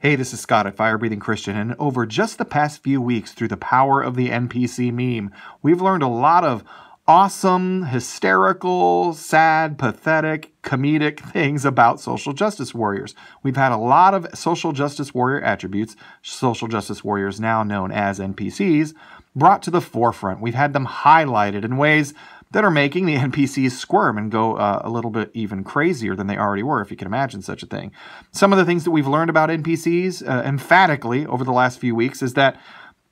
Hey, this is Scott at Fire Breathing Christian, and over just the past few weeks, through the power of the NPC meme, we've learned a lot of awesome, hysterical, sad, pathetic, comedic things about social justice warriors. We've had a lot of social justice warrior attributes, social justice warriors now known as NPCs, brought to the forefront. We've had them highlighted in ways that are making the NPCs squirm and go a little bit even crazier than they already were, if you can imagine such a thing. Some of the things that we've learned about NPCs emphatically over the last few weeks is that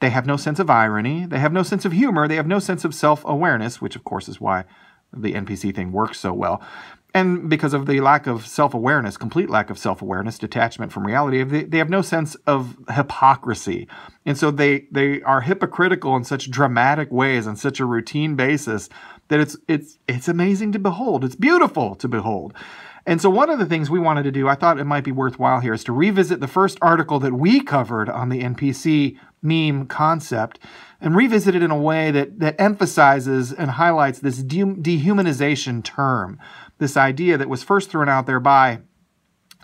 they have no sense of irony, they have no sense of humor, they have no sense of self-awareness, which of course is why the NPC thing works so well. And because of the lack of self-awareness, complete lack of self-awareness, detachment from reality, they have no sense of hypocrisy. And so they are hypocritical in such dramatic ways on such a routine basis that it's amazing to behold. It's beautiful to behold. And so one of the things we wanted to do, I thought it might be worthwhile here, is to revisit the first article that we covered on the NPC meme concept and revisit it in a way that emphasizes and highlights this dehumanization term, this idea that was first thrown out there by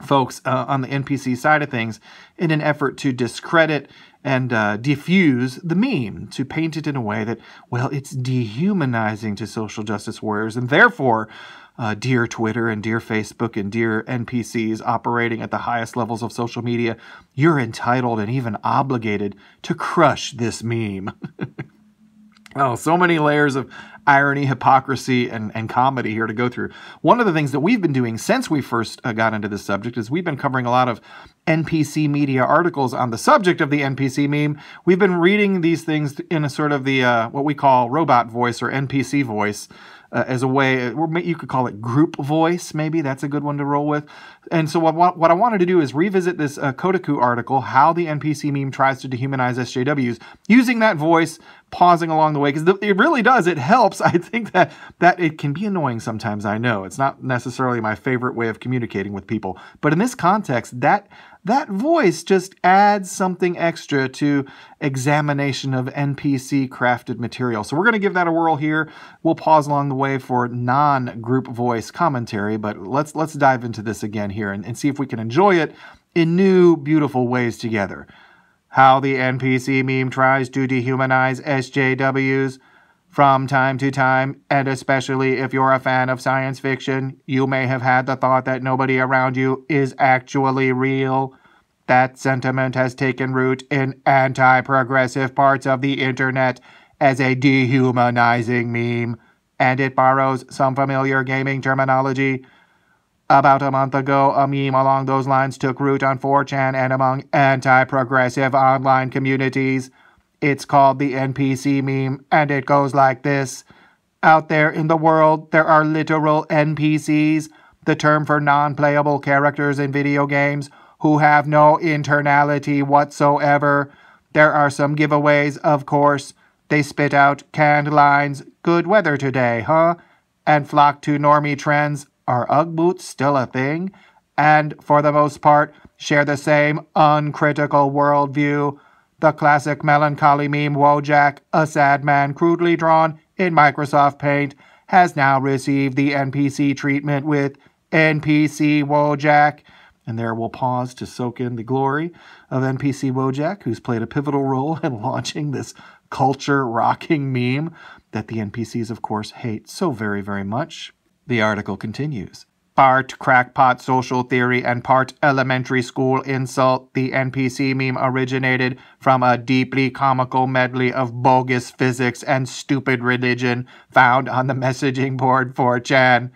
folks on the NPC side of things in an effort to discredit and diffuse the meme, to paint it in a way that, well, it's dehumanizing to social justice warriors, and therefore, dear Twitter and dear Facebook and dear NPCs operating at the highest levels of social media, you're entitled and even obligated to crush this meme. Oh, so many layers of irony, hypocrisy, and comedy here to go through. One of the things that we've been doing since we first got into this subject is we've been covering a lot of NPC media articles on the subject of the NPC meme. We've been reading these things in a sort of the what we call robot voice or NPC voice, as a way, or you could call it group voice, maybe. That's a good one to roll with. And so what I wanted to do is revisit this Kotaku article, how the NPC meme tries to dehumanize SJWs, using that voice, pausing along the way, because it really does. It helps. I think that it can be annoying sometimes, I know. It's not necessarily my favorite way of communicating with people. But in this context, that voice just adds something extra to examination of NPC crafted material. So we're going to give that a whirl here. We'll pause along the way for non-group voice commentary, but let's dive into this again here and see if we can enjoy it in new, beautiful ways together. How the NPC meme tries to dehumanize SJWs. From time to time, and especially if you're a fan of science fiction, you may have had the thought that nobody around you is actually real. That sentiment has taken root in anti-progressive parts of the internet as a dehumanizing meme, and it borrows some familiar gaming terminology. About a month ago, a meme along those lines took root on 4chan and among anti-progressive online communities. It's called the NPC meme, and it goes like this. Out there in the world, there are literal NPCs, the term for non-playable characters in video games, who have no internality whatsoever. There are some giveaways, of course. They spit out canned lines, good weather today, huh? And flock to normie trends. Are Ugg boots still a thing? And, for the most part, share the same uncritical worldview. The classic melancholy meme Wojak, a sad man crudely drawn in Microsoft Paint, has now received the NPC treatment with NPC Wojak. And there we'll pause to soak in the glory of NPC Wojak, who's played a pivotal role in launching this culture-rocking meme that the NPCs, of course, hate so very, very much. The article continues. Part crackpot social theory and part elementary school insult, the NPC meme originated from a deeply comical medley of bogus physics and stupid religion found on the messaging board 4chan.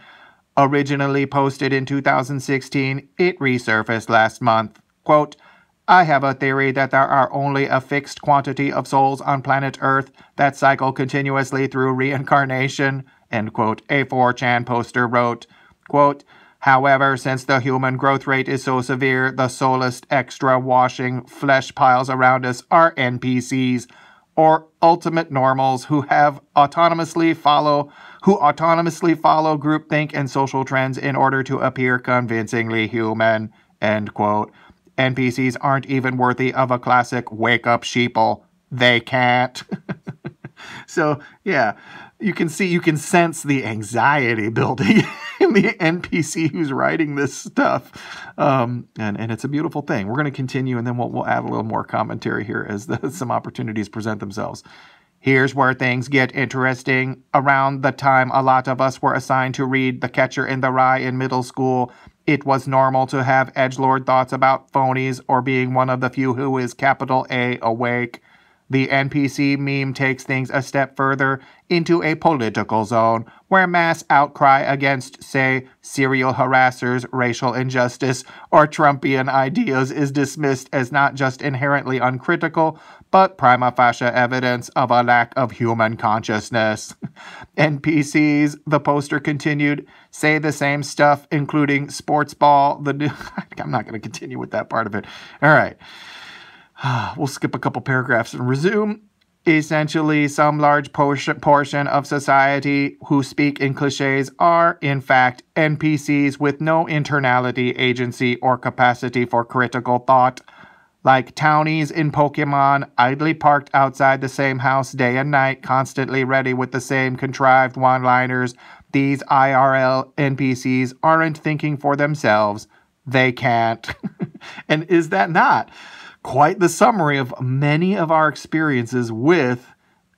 Originally posted in 2016, it resurfaced last month. Quote, I have a theory that there are only a fixed quantity of souls on planet Earth that cycle continuously through reincarnation, end quote, a 4chan poster wrote. Quote, however, since the human growth rate is so severe, the soulless extra washing flesh piles around us are NPCs, or ultimate normals who autonomously follow groupthink and social trends in order to appear convincingly human, end quote. NPCs aren't even worthy of a classic wake-up sheeple. They can't. So, yeah, you can sense the anxiety building am the NPC who's writing this stuff. And it's a beautiful thing. We're going to continue, and then we'll add a little more commentary here as some opportunities present themselves. Here's where things get interesting. Around the time a lot of us were assigned to read The Catcher in the Rye in middle school, it was normal to have edgelord thoughts about phonies or being one of the few who is capital A awake. The NPC meme takes things a step further into a political zone where mass outcry against, say, serial harassers, racial injustice, or Trumpian ideas is dismissed as not just inherently uncritical, but prima facie evidence of a lack of human consciousness. NPCs, the poster continued, say the same stuff, including sports ball. I'm not going to continue with that part of it. All right. We'll skip a couple paragraphs and resume. Essentially, some large portion of society who speak in cliches are, in fact, NPCs with no internality, agency, or capacity for critical thought. Like townies in Pokemon, idly parked outside the same house day and night, constantly ready with the same contrived one-liners, these IRL NPCs aren't thinking for themselves. They can't. And is that not quite the summary of many of our experiences with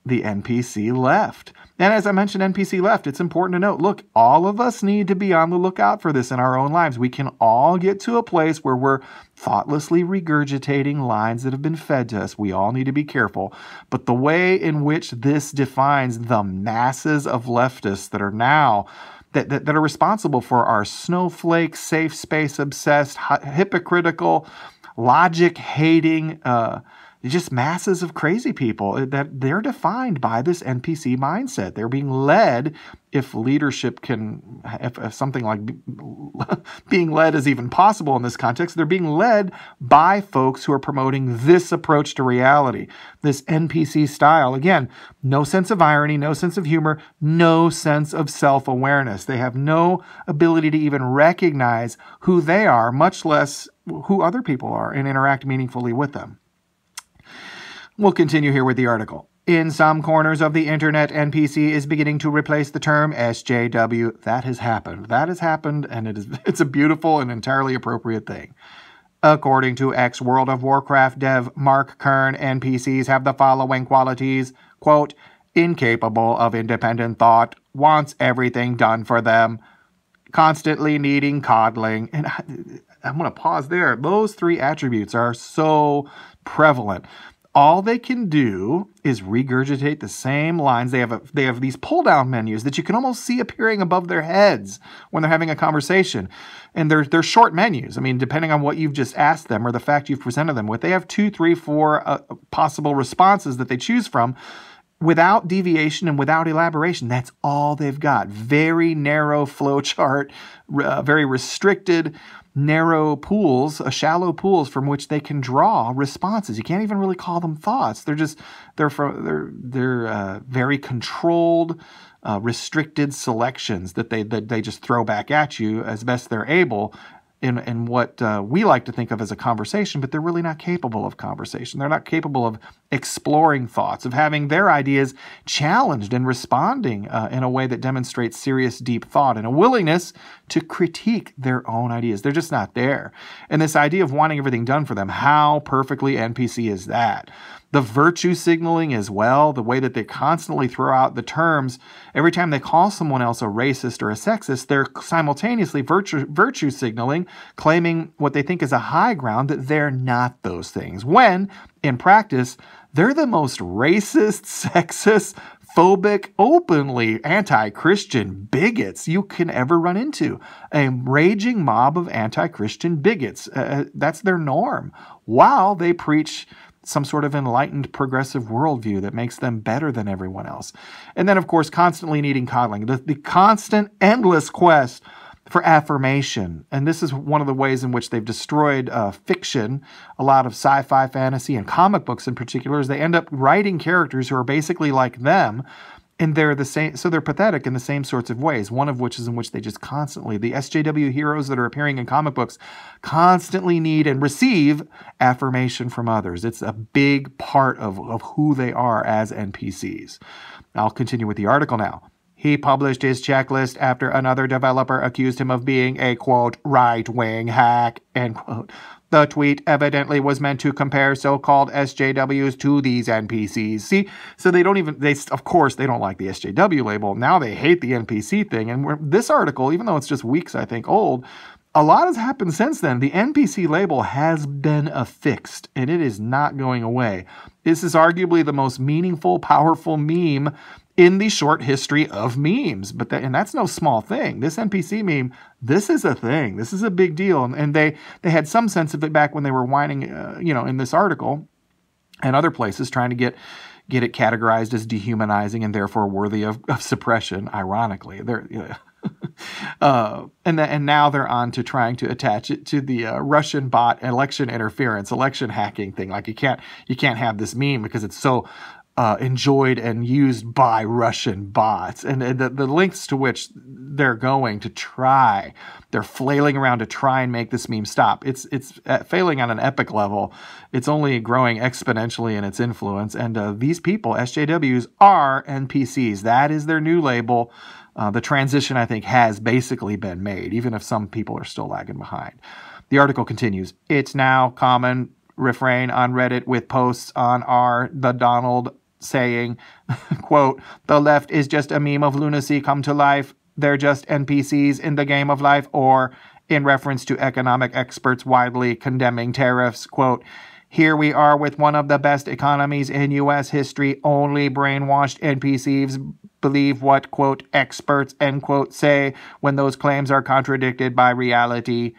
the NPC left? And as I mentioned, NPC left, it's important to note, look, all of us need to be on the lookout for this in our own lives. We can all get to a place where we're thoughtlessly regurgitating lines that have been fed to us. We all need to be careful. But the way in which this defines the masses of leftists that are now that are responsible for our snowflake, safe space obsessed, hypocritical, logic-hating, just masses of crazy people, that they're defined by this NPC mindset. They're being led, if leadership can, if something like being led is even possible in this context, they're being led by folks who are promoting this approach to reality, this NPC style. Again, no sense of irony, no sense of humor, no sense of self-awareness. They have no ability to even recognize who they are, much less who other people are, and interact meaningfully with them. We'll continue here with the article. In some corners of the internet, NPC is beginning to replace the term SJW. That has happened. That has happened, and it's a beautiful and entirely appropriate thing. According to ex-World of Warcraft dev Mark Kern, NPCs have the following qualities. Quote, incapable of independent thought, wants everything done for them, constantly needing coddling. And I'm going to pause there. Those three attributes are so prevalent. All they can do is regurgitate the same lines. They have these pull-down menus that you can almost see appearing above their heads when they're having a conversation. And they're short menus. I mean, depending on what you've just asked them or the fact you've presented them with, they have 2, 3, 4 possible responses that they choose from without deviation and without elaboration. That's all they've got. Very narrow flow chart, very restricted, narrow pools, shallow pools from which they can draw responses. You can't even really call them thoughts. They're very controlled, restricted selections that they just throw back at you as best they're able in what we like to think of as a conversation, but they're really not capable of conversation. They're not capable of exploring thoughts, of having their ideas challenged and responding in a way that demonstrates serious, deep thought and a willingness to critique their own ideas. They're just not there. And this idea of wanting everything done for them, how perfectly NPC is that? The virtue signaling as well, the way that they constantly throw out the terms. Every time they call someone else a racist or a sexist, they're simultaneously virtue signaling, claiming what they think is a high ground, that they're not those things. When, in practice, they're the most racist, sexist, phobic, openly anti-Christian bigots you can ever run into. A raging mob of anti-Christian bigots. That's their norm. While they preach some sort of enlightened progressive worldview that makes them better than everyone else. And then, of course, constantly needing coddling. The constant, endless quest for affirmation. And this is one of the ways in which they've destroyed fiction, a lot of sci-fi, fantasy, and comic books in particular, is they end up writing characters who are basically like them, and they're the same, so they're pathetic in the same sorts of ways, one of which is in which they just constantly, the SJW heroes that are appearing in comic books, constantly need and receive affirmation from others. It's a big part of who they are as NPCs. I'll continue with the article now. He published his checklist after another developer accused him of being a, quote, right-wing hack, end quote. The tweet evidently was meant to compare so-called SJWs to these NPCs. See, so of course, they don't like the SJW label. Now they hate the NPC thing. And this article, even though it's just weeks, I think, old, a lot has happened since then. The NPC label has been affixed, and it is not going away. This is arguably the most meaningful, powerful meme in the short history of memes. And that's no small thing. This NPC meme, this is a thing. This is a big deal. And they had some sense of it back when they were whining, in this article and other places, trying to get it categorized as dehumanizing and therefore worthy of suppression, ironically. And now they're on to trying to attach it to the Russian bot election interference, election hacking thing. Like you can't have this meme because it's so enjoyed and used by Russian bots. And the lengths to which they're going to try, they're flailing around to try and make this meme stop. It's failing on an epic level. It's only growing exponentially in its influence. And these people, SJWs, are NPCs. That is their new label. The transition, I think, has basically been made, even if some people are still lagging behind. The article continues. It's now common refrain on Reddit with posts on the Donald saying, quote, the left is just a meme of lunacy come to life. They're just NPCs in the game of life, or in reference to economic experts widely condemning tariffs, quote, here we are with one of the best economies in U.S. history. Only brainwashed NPCs believe what, quote, experts, end quote, say when those claims are contradicted by reality.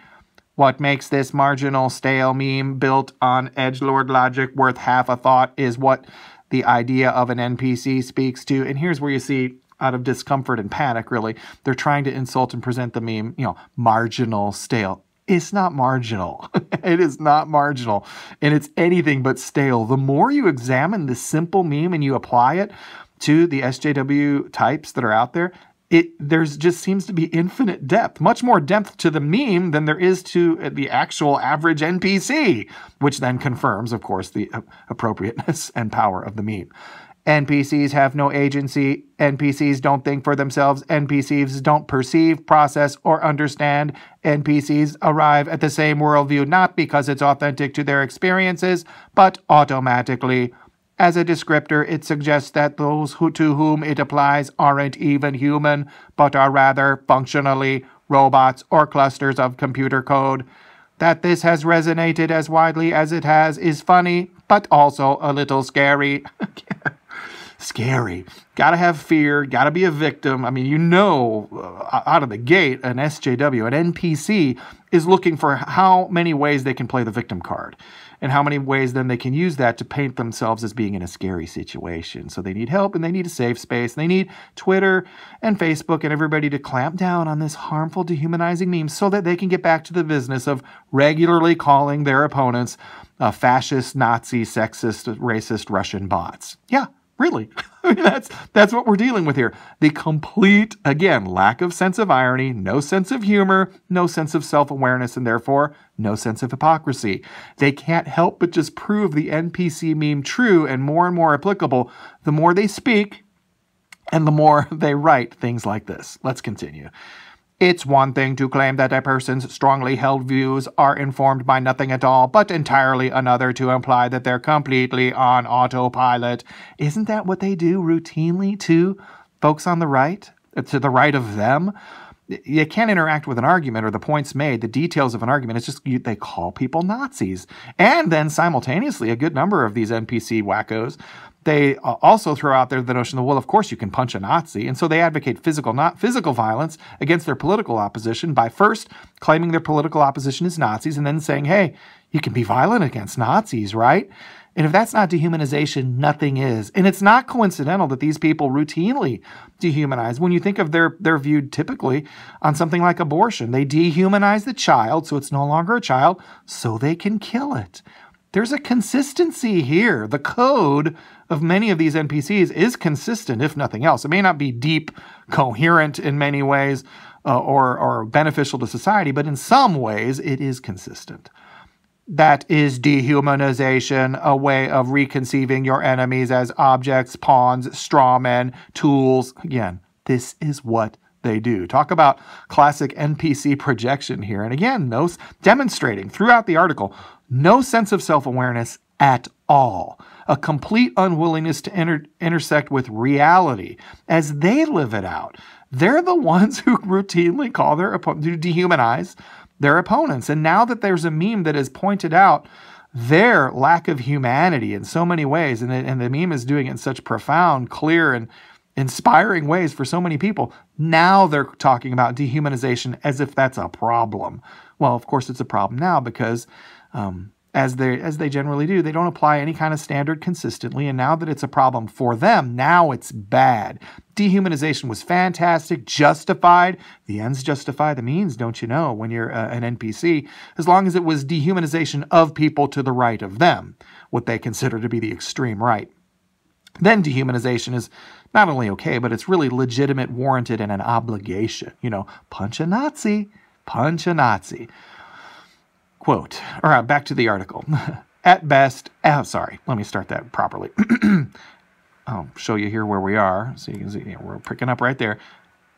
What makes this marginal, stale meme built on edgelord logic worth half a thought is what the idea of an NPC speaks to. And here's where you see, out of discomfort and panic, really, they're trying to insult and present the meme, marginal, stale. It's not marginal. It is not marginal. And it's anything but stale. The more you examine this simple meme and you apply it to the SJW types that are out there, there's just seems to be infinite depth, much more depth to the meme than there is to the actual average NPC, which then confirms, of course, the appropriateness and power of the meme. NPCs have no agency. NPCs don't think for themselves. NPCs don't perceive, process, or understand. NPCs arrive at the same worldview not because it's authentic to their experiences, but automatically. As a descriptor, it suggests that those to whom it applies aren't even human, but are rather functionally robots or clusters of computer code. That this has resonated as widely as it has is funny, but also a little scary. Scary. Gotta have fear, gotta be a victim. I mean, out of the gate, an SJW, an NPC, is looking for how many ways they can play the victim card. And how many ways then they can use that to paint themselves as being in a scary situation. So they need help and they need a safe space. And they need Twitter and Facebook and everybody to clamp down on this harmful, dehumanizing memes so that they can get back to the business of regularly calling their opponents fascist, Nazi, sexist, racist Russian bots. Yeah. Really, I mean, that's what we're dealing with here. The complete, again, lack of sense of irony, no sense of humor, no sense of self-awareness, and therefore no sense of hypocrisy. They can't help but just prove the NPC meme true and more applicable the more they speak and the more they write things like this. Let's continue. It's one thing to claim that a person's strongly held views are informed by nothing at all, but entirely another to imply that they're completely on autopilot. Isn't that what they do routinely to folks on the right? To the right of them? You can't interact with an argument or the points made, the details of an argument. It's just they call people Nazis. And then simultaneously, a good number of these NPC wackos, they also throw out there the notion that, well, of course you can punch a Nazi. And so they advocate physical violence against their political opposition by first claiming their political opposition is Nazis and then saying, hey, you can be violent against Nazis, right? And if that's not dehumanization, nothing is. And it's not coincidental that these people routinely dehumanize. When you think of they're viewed typically on something like abortion, they dehumanize the child so it's no longer a child so they can kill it. There's a consistency here. The code of many of these NPCs is consistent, if nothing else. It may not be deep, coherent in many ways or beneficial to society, but in some ways it is consistent. That is dehumanization, a way of reconceiving your enemies as objects, pawns, strawmen, tools. Again, This is what they do. Talk about classic NPC projection here. And again, demonstrating throughout the article, no sense of self-awareness at all. A complete unwillingness to intersect with reality as they live it out. They're the ones who routinely call their opponents, to dehumanize their opponents. And now that there's a meme that has pointed out their lack of humanity in so many ways, and the meme is doing it in such profound, clear, and inspiring ways for so many people, now they're talking about dehumanization as if that's a problem. Well, of course it's a problem now because as they generally do, they don't apply any kind of standard consistently, and now that it's a problem for them, now it's bad. Dehumanization was fantastic, justified. The ends justify the means, don't you know, when you're an NPC, as long as it was dehumanization of people to the right of them, what they consider to be the extreme right. Then dehumanization is not only okay, but it's really legitimate, warranted, and an obligation. You know, punch a Nazi, punch a Nazi. Quote, or back to the article. At best, sorry, let me start that properly. I'll show you here where we are, so you can see we're picking up right there.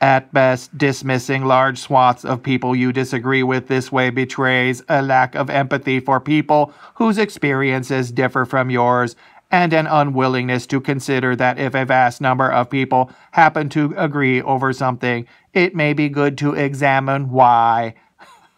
At best, dismissing large swaths of people you disagree with this way betrays a lack of empathy for people whose experiences differ from yours, and an unwillingness to consider that if a vast number of people happen to agree over something, it may be good to examine why.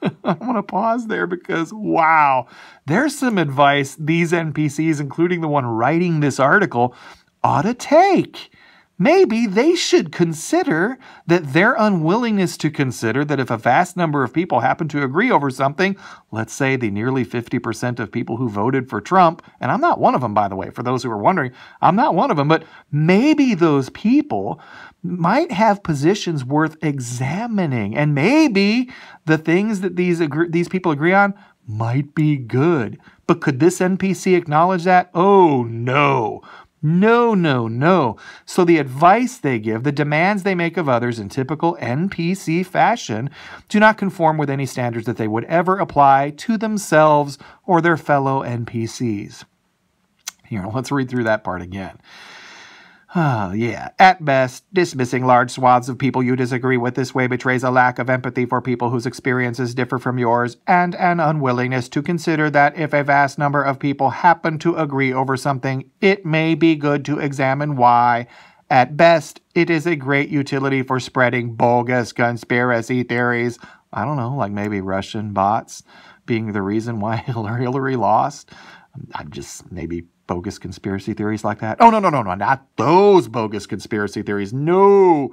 I want to pause there because, wow, there's some advice these NPCs, including the one writing this article, ought to take. Maybe they should consider that their unwillingness to consider that if a vast number of people happen to agree over something, let's say the nearly 50% of people who voted for Trump, and I'm not one of them, by the way, for those who are wondering, I'm not one of them, but maybe those people might have positions worth examining, and maybe the things that these people agree on might be good. But could this NPC acknowledge that? Oh, no. No, no, no. So the advice they give, the demands they make of others in typical NPC fashion, do not conform with any standards that they would ever apply to themselves or their fellow NPCs. Here, let's read through that part again. Yeah. At best, dismissing large swaths of people you disagree with this way betrays a lack of empathy for people whose experiences differ from yours, and an unwillingness to consider that if a vast number of people happen to agree over something, it may be good to examine why. At best, it is a great utility for spreading bogus conspiracy theories. I don't know, like maybe Russian bots being the reason why Hillary lost. I'm just maybe bogus conspiracy theories like that. Oh, no, not those bogus conspiracy theories. No,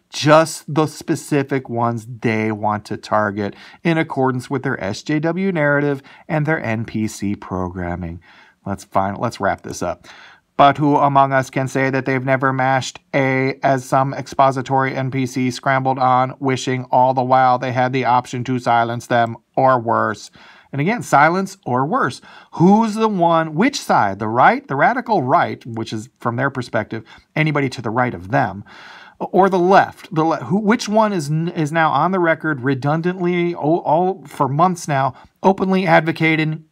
just the specific ones they want to target in accordance with their SJW narrative and their NPC programming. Let's wrap this up. But who among us can say that they've never mashed A as some expository NPC scrambled on, wishing all the while they had the option to silence them, or worse? And again, silence or worse. Who's the one, which side? The right, the radical right, which is from their perspective, anybody to the right of them, or the left? Which one is now on the record redundantly, all for months now, openly advocating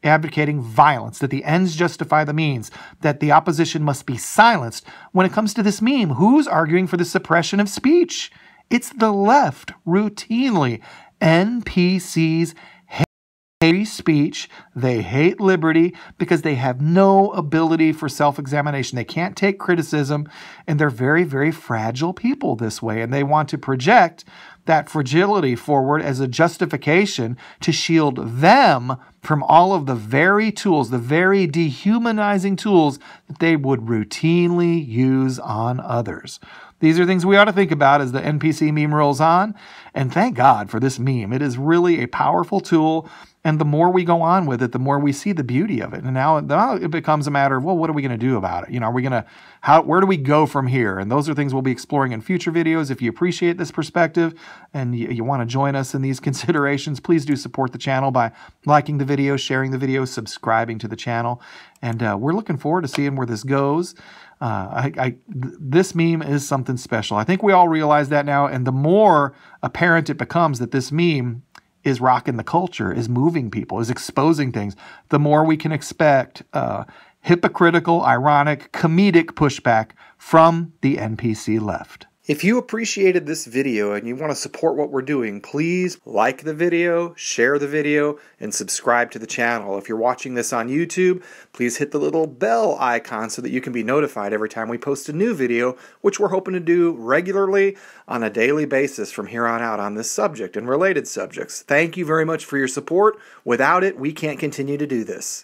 violence, that the ends justify the means, that the opposition must be silenced? When it comes to this meme, who's arguing for the suppression of speech? It's the left, routinely. NPCs hate speech, they hate liberty because they have no ability for self-examination. They can't take criticism, and they're very, very fragile people this way, and they want to project that fragility forward as a justification to shield them from all of the very tools, the very dehumanizing tools that they would routinely use on others. These are things we ought to think about as the NPC meme rolls on, and thank God for this meme. It is really a powerful tool, and the more we go on with it, the more we see the beauty of it. And now it becomes a matter of, well, what are we going to do about it? You know, where do we go from here? And those are things we'll be exploring in future videos. If you appreciate this perspective and you want to join us in these considerations, please do support the channel by liking the video, sharing the video, subscribing to the channel. And we're looking forward to seeing where this goes. This meme is something special. I think we all realize that now, and the more apparent it becomes that this meme is rocking the culture, is moving people, is exposing things, the more we can expect hypocritical, ironic, comedic pushback from the NPC left. If you appreciated this video and you want to support what we're doing, please like the video, share the video, and subscribe to the channel. If you're watching this on YouTube, please hit the little bell icon so that you can be notified every time we post a new video, which we're hoping to do regularly on a daily basis from here on out on this subject and related subjects. Thank you very much for your support. Without it, we can't continue to do this.